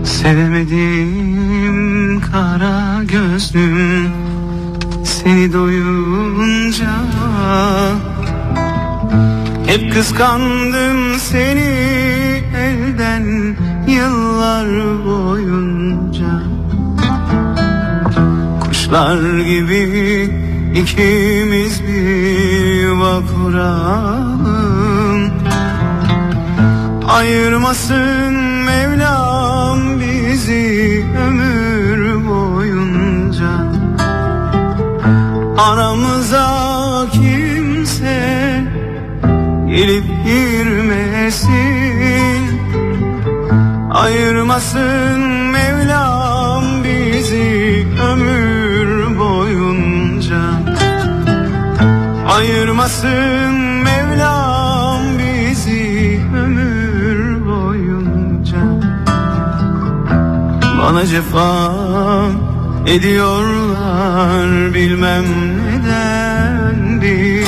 Sevemedim kara gözlüm seni doyunca, hep kıskandım seni elden yıllar boyunca. Kuşlar gibi ikimiz bir yuva kuralım, ayırmasın Mevlam bizi ömür boyunca. Aramıza kimse gelip girmesin, ayırmasın Mevlam bizi ömür boyunca. Ayırmasın Mevlam bizi ömür boyunca. Bana cefa ediyorlar bilmem nedendir.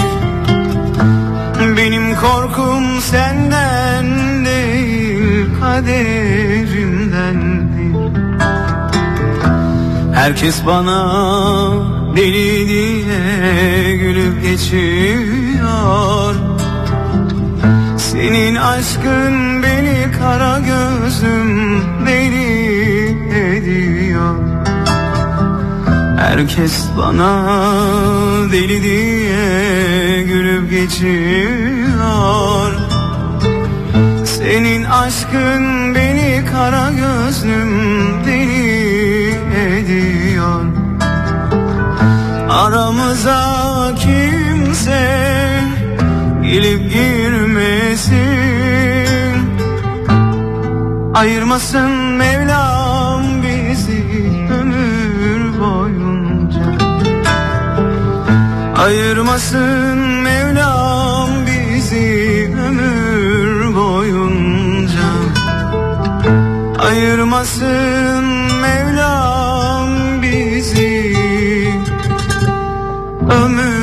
Benim korkum senden değil, kaderimdendir. Herkes bana deli diye gülüp geçiyor. Senin aşkın beni kara gözüm deli ediyor. Herkes bana deli diye gülüp geçiyor. Senin aşkın beni kara gözlüm deli ediyor. Aramıza kimse gelip girmesin, ayırmasın Mevlam bizi ömür boyunca. Ayırmasın Mevlam bizi ömür boyunca. Ayırmasın Mevlam bizi ömür